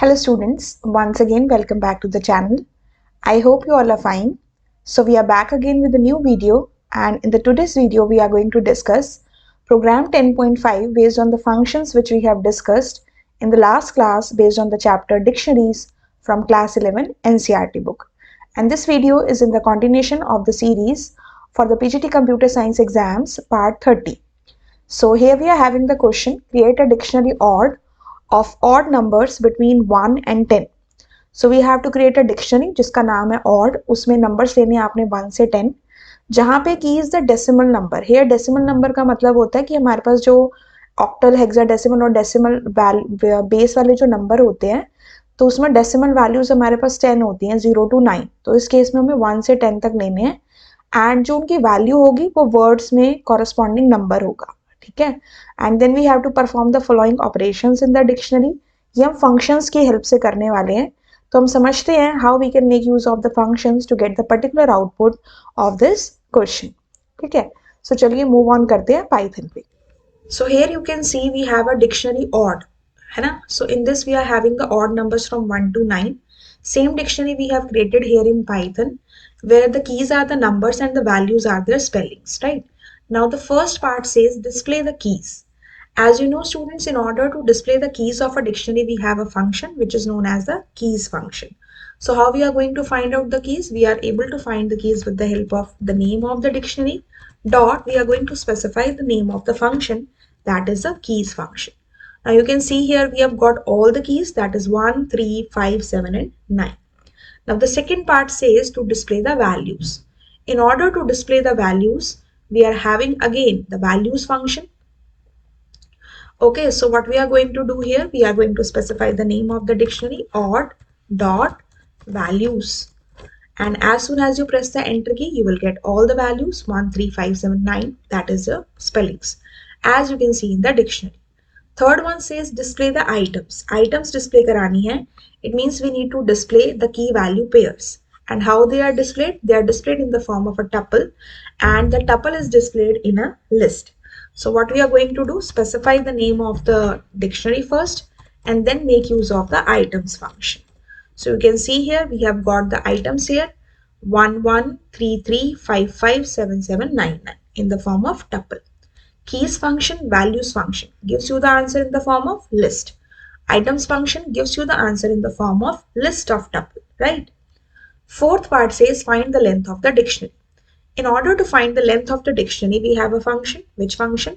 Hello students, once again welcome back to the channel. I hope you all are fine. So we are back again with a new video, and in the today's video we are going to discuss program 10.5 based on the functions which we have discussed in the last class based on the chapter dictionaries from class 11 NCERT book. And this video is in the continuation of the series for the PGT Computer Science exams part 30. So here we are having the question, create a dictionary of odd numbers between 1 and 10. So we have to create a dictionary जिसका नाम है odd, उसमें numbers लेने हैं आपने 1 से 10, जहाँ पे की is the decimal number. Here decimal number का मतलब होता है कि हमारे पास जो octal, hexadecimal और decimal base वाले जो number होते हैं तो उसमें decimal values हमारे पास 10 होती हैं 0 to 9. तो इस केस में हमें 1 से 10 तक लेने हैं एंड जो उनकी वैल्यू होगी वो वर्ड्स में कॉरेस्पॉन्डिंग नंबर होगा. ठीक है. And then we have to perform the following operations in the dictionary. ये हम फंक्शंस की हेल्प से करने वाले हैं. तो हम समझते हैं how we can make use of the functions to get the particular output of this question. ठीक है. सो चलिए मूव ऑन करते हैं पाइथन पे. So here you can see we have a dictionary odd, है ना. So in this we are having the odd numbers from 1 to 9. Same dictionary we have created here in Python, where the keys are the numbers and the values are their spellings, right? Now the first part says display the keys. As you know students, in order to display the keys of a dictionary, we have a function which is known as the keys function. So how we are going to find out the keys? We are able to find the keys with the help of the name of the dictionary dot. We are going to specify the name of the function, that is the keys function. Now you can see here we have got all the keys, that is 1, 3, 5, 7 and 9. Now the second part says to display the values. In order to display the values, we are having again the values function. Okay, so what we are going to do here, we are going to specify the name of the dictionary odd dot values. And as soon as you press the enter key, you will get all the values 1, 3, 5, 7, 9. That is the spellings as you can see in the dictionary. Third one says display the items. Items display karani hai. It means we need to display the key value pairs. And how they are displayed? They are displayed in the form of a tuple, and the tuple is displayed in a list. So what we are going to do, specify the name of the dictionary first and then make use of the items function. So you can see here we have got the items here 1, 1, 3, 3, 5, 5, 7, 7, 9, 9 in the form of tuple. Keys function, values function gives you the answer in the form of list. Items function gives you the answer in the form of list of tuple, right? Fourth part says find the length of the dictionary. In order to find the length of the dictionary, we have a function. Which function?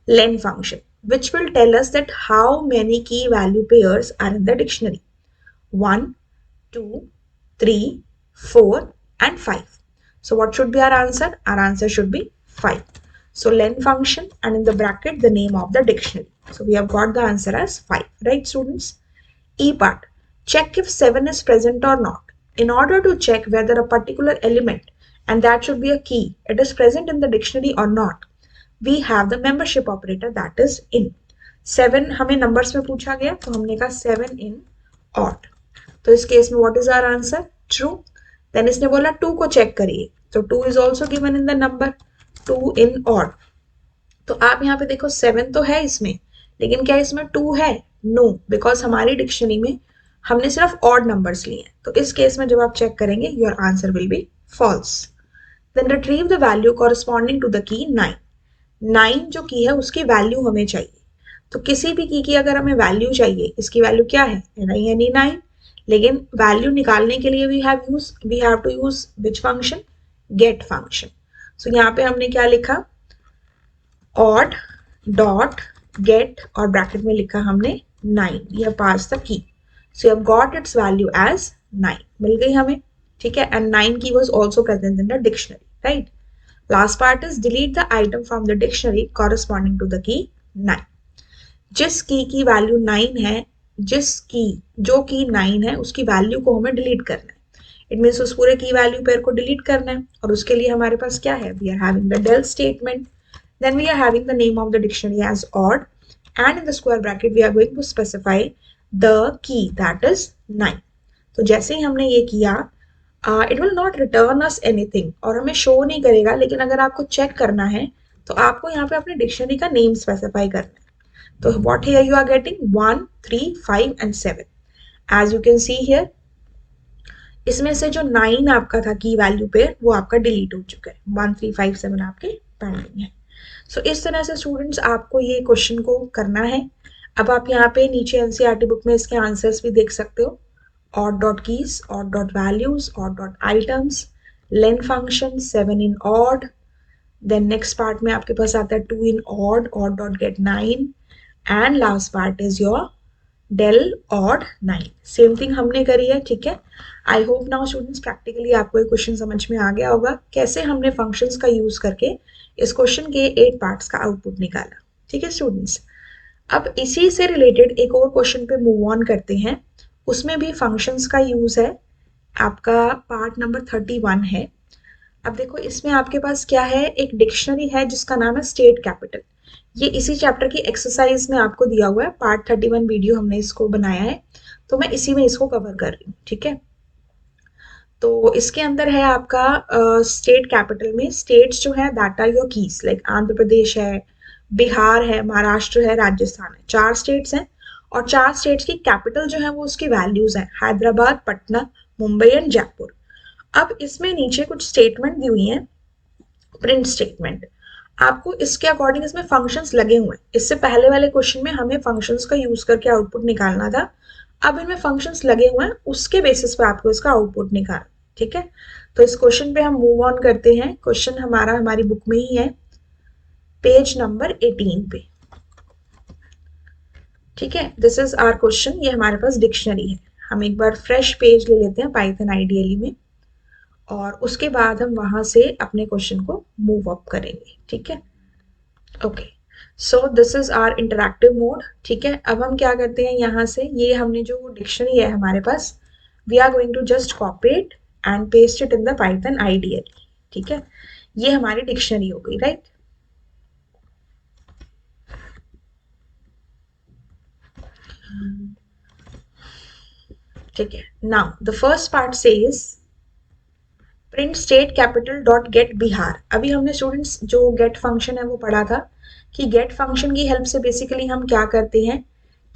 Len function, which will tell us that how many key value pairs are in the dictionary. 1, 2, 3, 4 and 5. So what should be our answer? Our answer should be 5. So len function and in the bracket the name of the dictionary. So we have got the answer as 5, right students? E part, check if 7 is present or not. In order to check whether a particular element, and that should be a key, it is present in the dictionary or not, we have the membership operator, that is in. 7 हमें numbers में पूछा गया तो हमने कहा 7 in odd. तो इस case में what is our answer? True. Then इसने बोला 2 को check करिए, तो 2 is also given in the number. 2 in odd. तो आप यहाँ पे देखो 7 तो है इसमें, लेकिन क्या इसमें 2 है? नो, बिकॉज हमारी डिक्शनरी में हमने सिर्फ ऑड नंबर्स लिए हैं. तो इस केस में जब आप चेक करेंगे your answer will be false. Then retrieve the value corresponding to the key 9. 9 जो की है उसकी वैल्यू हमें चाहिए. तो किसी भी की अगर हमें वैल्यू चाहिए, इसकी वैल्यू क्या है? यानी 9. लेकिन वैल्यू निकालने के लिए we have to use which function? Get function. So यहाँ पे हमने क्या लिखा? odd dot get और ब्रैकेट में लिखा हमने 9. ये pass the key. So you have got its value as 9. मिल गई हमें. ठीक है. And 9 key was also present in the dictionary, right? Last part is delete the item from the dictionary corresponding to the key 9. जिस की value 9 है, जो की 9 है उसकी वैल्यू को हमें डिलीट करना है. इट मीन्स उस पूरे की वैल्यू पेयर को डिलीट करना है, और उसके लिए हमारे पास क्या है? We are having the del statement. Then we are having the name of the dictionary as odd, and in the square bracket we are going to specify the key, that is 9. तो जैसे ही हमने ये किया, it will not return us anything, और हमें show नहीं करेगा. लेकिन अगर आपको चेक करना है तो आपको यहाँ पे अपनी डिक्शनरी का नेम स्पेसिफाई करना है. तो what here you are getting 1, 3, 5 and 7. As you can see here, इसमें से जो 9 आपका था की वैल्यू पेयर वो आपका डिलीट हो चुका है, 1357 आपके पेंडिंग है। सो इस तरह से स्टूडेंट्स आपको ये क्वेश्चन को करना है। अब आप यहाँ पे नीचे एनसीईआरटी बुक में इसके आंसर्स भी देख सकते हो, odd dot keys, odd dot values, odd dot items, len function, 7 in odd, then next part में आपके पास आता है 2 in odd, odd dot get 9, and last part is your del odd 9। Same thing हमने करी है, ठीक है। I hope now students practically आपको ये क्वेश्चन समझ में आ गया होगा कैसे हमने फंक्शंस का यूज करके इस क्वेश्चन के 8 पार्ट्स का आउटपुट निकाला, ठीक है स्टूडेंट्स। अब इसी से रिलेटेड एक और क्वेश्चन पे मूव ऑन करते हैं, उसमें भी फंक्शंस का यूज है, आपका पार्ट नंबर 31 है। अब देखो इसमें आपके पास क्या है, एक डिक्शनरी है जिसका नाम है स्टेट कैपिटल। ये इसी चैप्टर की एक्सरसाइज में आपको दिया हुआ है, पार्ट 31 वीडियो हमने इसको बनाया है, तो मैं इसी में इसको कवर कर रही हूँ, ठीक है। तो इसके अंदर है आपका स्टेट कैपिटल में स्टेट्स जो है that are your keys, like Andhra Pradesh है, बिहार है, महाराष्ट्र है, राजस्थान है, 4 स्टेट्स हैं। और 4 स्टेट्स की कैपिटल जो है वो उसकी वैल्यूज है, हैदराबाद, पटना, मुंबई एंड जयपुर। अब इसमें नीचे कुछ स्टेटमेंट दी हुई है, प्रिंट स्टेटमेंट। आपको इसके अकॉर्डिंग इसमें फंक्शंस लगे हुए हैं। इससे पहले वाले क्वेश्चन में हमें फंक्शंस का यूज करके आउटपुट निकालना था, अब इनमें फंक्शंस लगे हुए हैं, उसके बेसिस पे आपको इसका आउटपुट निकालना, ठीक है। तो इस क्वेश्चन पे हम मूव ऑन करते हैं। क्वेश्चन हमारा हमारी बुक में ही है, पेज नंबर 18 पे, ठीक है। दिस इज आवर क्वेश्चन, ये हमारे पास डिक्शनरी है। हम एक बार फ्रेश पेज ले लेते हैं पाइथन आइडियली में, और उसके बाद हम वहां से अपने क्वेश्चन को मूव अप करेंगे, ठीक है। Okay, so this is our interactive mode, ठीक है। अब हम क्या करते हैं, यहाँ से ये हमने जो डिक्शनरी है हमारे पास, we are going to just copy it and paste it in the Python IDLE, ठीक है। ये हमारी डिक्शनरी हो गई, राइट। ठीक है, now the first part says print state capital dot gate Bihar. अभी हमने स्टूडेंट्स जो गेट फंक्शन है वो पढ़ा था कि गेट फंक्शन की हेल्प से बेसिकली हम क्या करते हैं,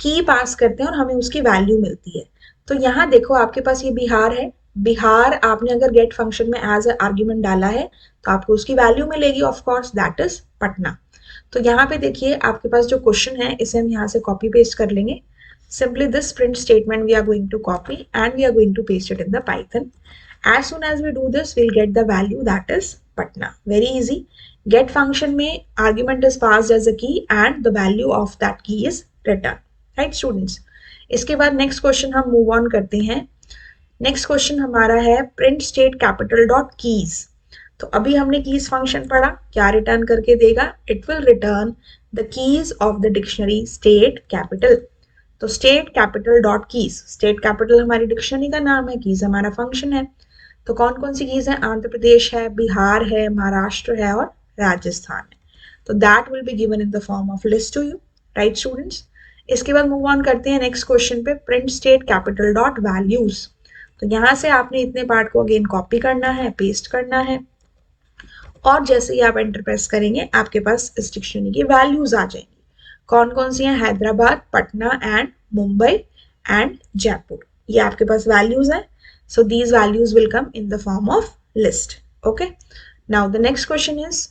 की पास करते हैं और हमें उसकी वैल्यू मिलती है। तो यहाँ देखो आपके पास ये बिहार है, बिहार आपने अगर गेट फंक्शन में एज ए आर्ग्यूमेंट डाला है तो आपको उसकी वैल्यू मिलेगी, of course that is Patna. तो यहाँ पे देखिए आपके पास जो क्वेश्चन है इसे हम यहाँ से कॉपी पेस्ट कर लेंगे। Simply this print statement we are going to copy and we are going to paste it in the Python. As soon as we do this, we'll get the value that is Patna. Very easy. Get function में argument is passed as a key and the value of that key is returned. Right students? इसके बाद next question हम move on करते हैं। Next question हमारा है print state capital dot keys. तो अभी हमने keys function पढ़ा, क्या return करके देगा? It will return the keys of the dictionary state capital. तो state capital dot keys, state capital हमारी डिक्शनरी का नाम है, कीज हमारा फंक्शन है। तो कौन कौन सी कीज है, आंध्र प्रदेश है, बिहार है, महाराष्ट्र है और राजस्थान है। तो that will be given in the form of list to you, right students. इसके बाद मूव ऑन करते हैं नेक्स्ट क्वेश्चन पे, print state capital dot values. तो यहाँ से आपने इतने पार्ट को अगेन कॉपी करना है, पेस्ट करना है, और जैसे ही आप एंटर प्रेस करेंगे आपके पास इस डिक्शनरी की वैल्यूज आ जाएंगी। कौन कौन सी हैं, हैदराबाद, पटना एंड मुंबई एंड जयपुर, ये आपके पास वैल्यूज हैं। So these values will come in the form of list. Okay, now the next question is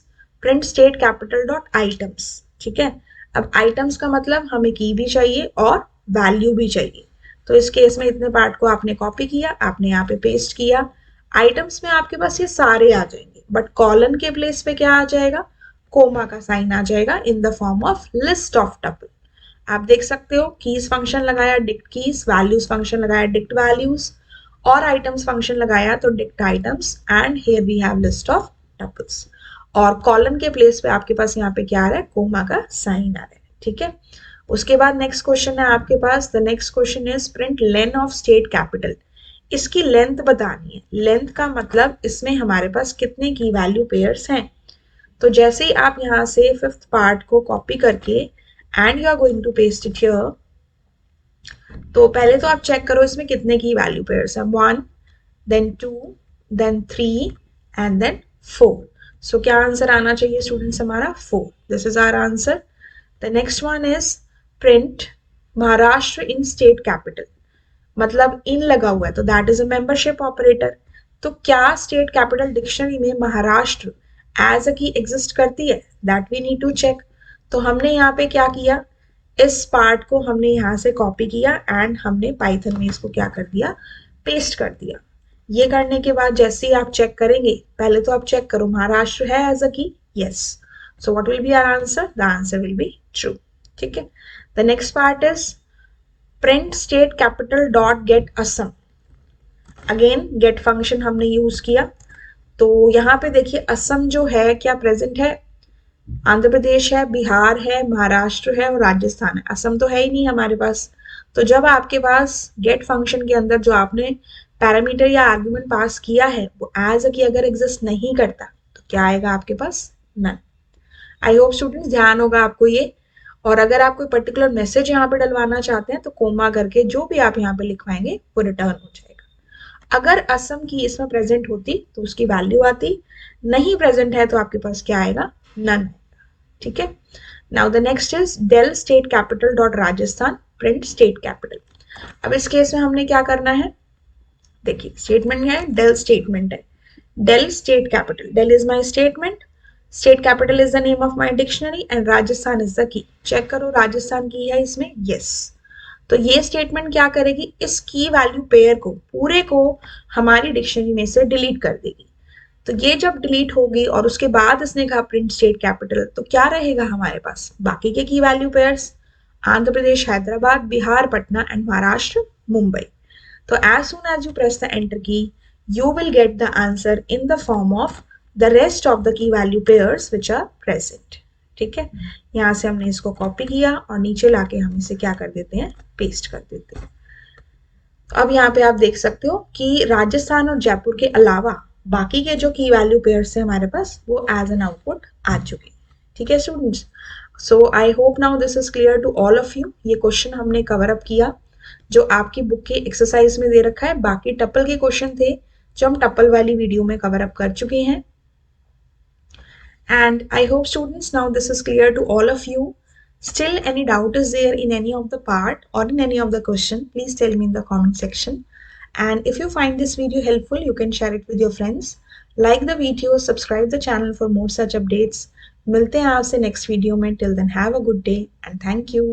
print state capital dot items, ठीक है। अब आइटम्स का मतलब हमें की भी चाहिए और वैल्यू भी चाहिए। तो इस केस में इतने पार्ट को आपने कॉपी किया, आपने यहाँ पे पेस्ट किया। आइटम्स में आपके पास ये सारे आ जाएंगे, बट कॉलन के प्लेस पे क्या आ जाएगा, कोमा का साइन आ जाएगा in the form of list of tuple. आप देख सकते हो कीज फंक्शन लगाया डिक्ट कीज, वैल्यूज फंक्शन लगाया डिक्ट वैल्यूज, और आइटम्स फंक्शन लगाया तो dict items, and here we have list of tuples. और कॉलन के प्लेस पे आपके पास यहाँ पे क्या आ रहा है, कोमा का साइन आ रहा है, ठीक है। उसके बाद नेक्स्ट क्वेश्चन है आपके पास, the next question is print len of state capital. इसकी लेंथ बतानी है। लेंथ का मतलब इसमें हमारे पास कितने की वैल्यू पेयर्स हैं। तो जैसे ही आप यहाँ से फिफ्थ पार्ट को कॉपी करके and you are going to paste it here, तो पहले तो आप चेक करो इसमें कितने की वैल्यू पेयर्स हैं, 1 then 2 then 3 and then 4। So क्या आंसर आना चाहिए स्टूडेंट्स हमारा, 4। This is our answer. The next one is print Maharashtra in state capital. मतलब इन लगा हुआ है तो that is a membership operator. तो क्या स्टेट कैपिटल डिक्शनरी में महाराष्ट्र एज अ की एग्जिस्ट करती है, that we need to check. तो हमने यहाँ पे क्या किया, इस पार्ट को हमने यहाँ से कॉपी किया एंड हमने पाइथन में इसको क्या कर दिया, पेस्ट कर दिया। ये करने के बाद जैसे ही आप चेक करेंगे, पहले तो आप चेक करो महाराष्ट्र है as a key, yes, so what will be our answer, the answer will be true. ठीक है, the next part is print state capital dot get Assam. Again get function हमने यूज किया। तो यहाँ पे देखिए असम जो है क्या प्रेजेंट है, आंध्र प्रदेश है, बिहार है, महाराष्ट्र है और राजस्थान है। असम तो है ही नहीं हमारे पास। तो जब आपके पास गेट फंक्शन के अंदर जो आपने पैरामीटर या आर्गुमेंट पास किया है वो एज अ की अगर एग्जिस्ट नहीं करता तो क्या आएगा आपके पास, नन। आई होप स्टूडेंट्स ध्यान होगा आपको ये। और अगर आप कोई पर्टिकुलर मैसेज यहाँ पे डलवाना चाहते हैं तो कोमा करके जो भी आप यहाँ पे लिखवाएंगे वो रिटर्न हो जाएगा। अगर असम की इसमें प्रेजेंट होती तो उसकी वैल्यू आती, नहीं प्रेजेंट है तो आपके पास क्या आएगा, नन। ठीक है, now the next is del state capital dot Rajasthan print state capital. अब इस केस में हमने क्या करना है, देखिए स्टेटमेंट है, डेल स्टेटमेंट है, del state capital, del is my statement, state capital is the name of my dictionary and Rajasthan is the key. Check करो राजस्थान की है इसमें, यस। तो ये स्टेटमेंट क्या करेगी, इस की वैल्यू पेयर को पूरे को हमारी डिक्शनरी में से डिलीट कर देगी। तो ये जब डिलीट होगी और उसके बाद इसने कहा प्रिंट स्टेट कैपिटल, तो क्या रहेगा हमारे पास बाकी के की value pairs, Andhra Pradesh Hyderabad, Bihar Patna and Maharashtra Mumbai. तो as soon as you press the enter key, you will get the answer in the form of the rest of the key value pairs which are present. ठीक है, यहाँ से हमने इसको कॉपी किया और नीचे लाके हम इसे क्या कर देते हैं, पेस्ट कर देते हैं। तो अब यहाँ पे आप देख सकते हो कि राजस्थान और जयपुर के अलावा बाकी के जो की वैल्यू पेयर्स है हमारे पास वो एज एन आउटपुट आ चुके हैं। ठीक है students, so I hope now this is clear to all of you. ये क्वेश्चन हमने कवर अप किया जो आपकी बुक के एक्सरसाइज में दे रखा है। बाकी टपल के क्वेश्चन थे जो हम टपल वाली वीडियो में कवर अप कर चुके हैं। And I hope students now this is clear to all of you. Still any doubt is there in any of the part or in any of the question, please tell me in the comment section. And if you find this video helpful, you can share it with your friends. Like the video, subscribe the channel for more such updates. मिलते हैं आपसे next video में. Till then have a good day and thank you.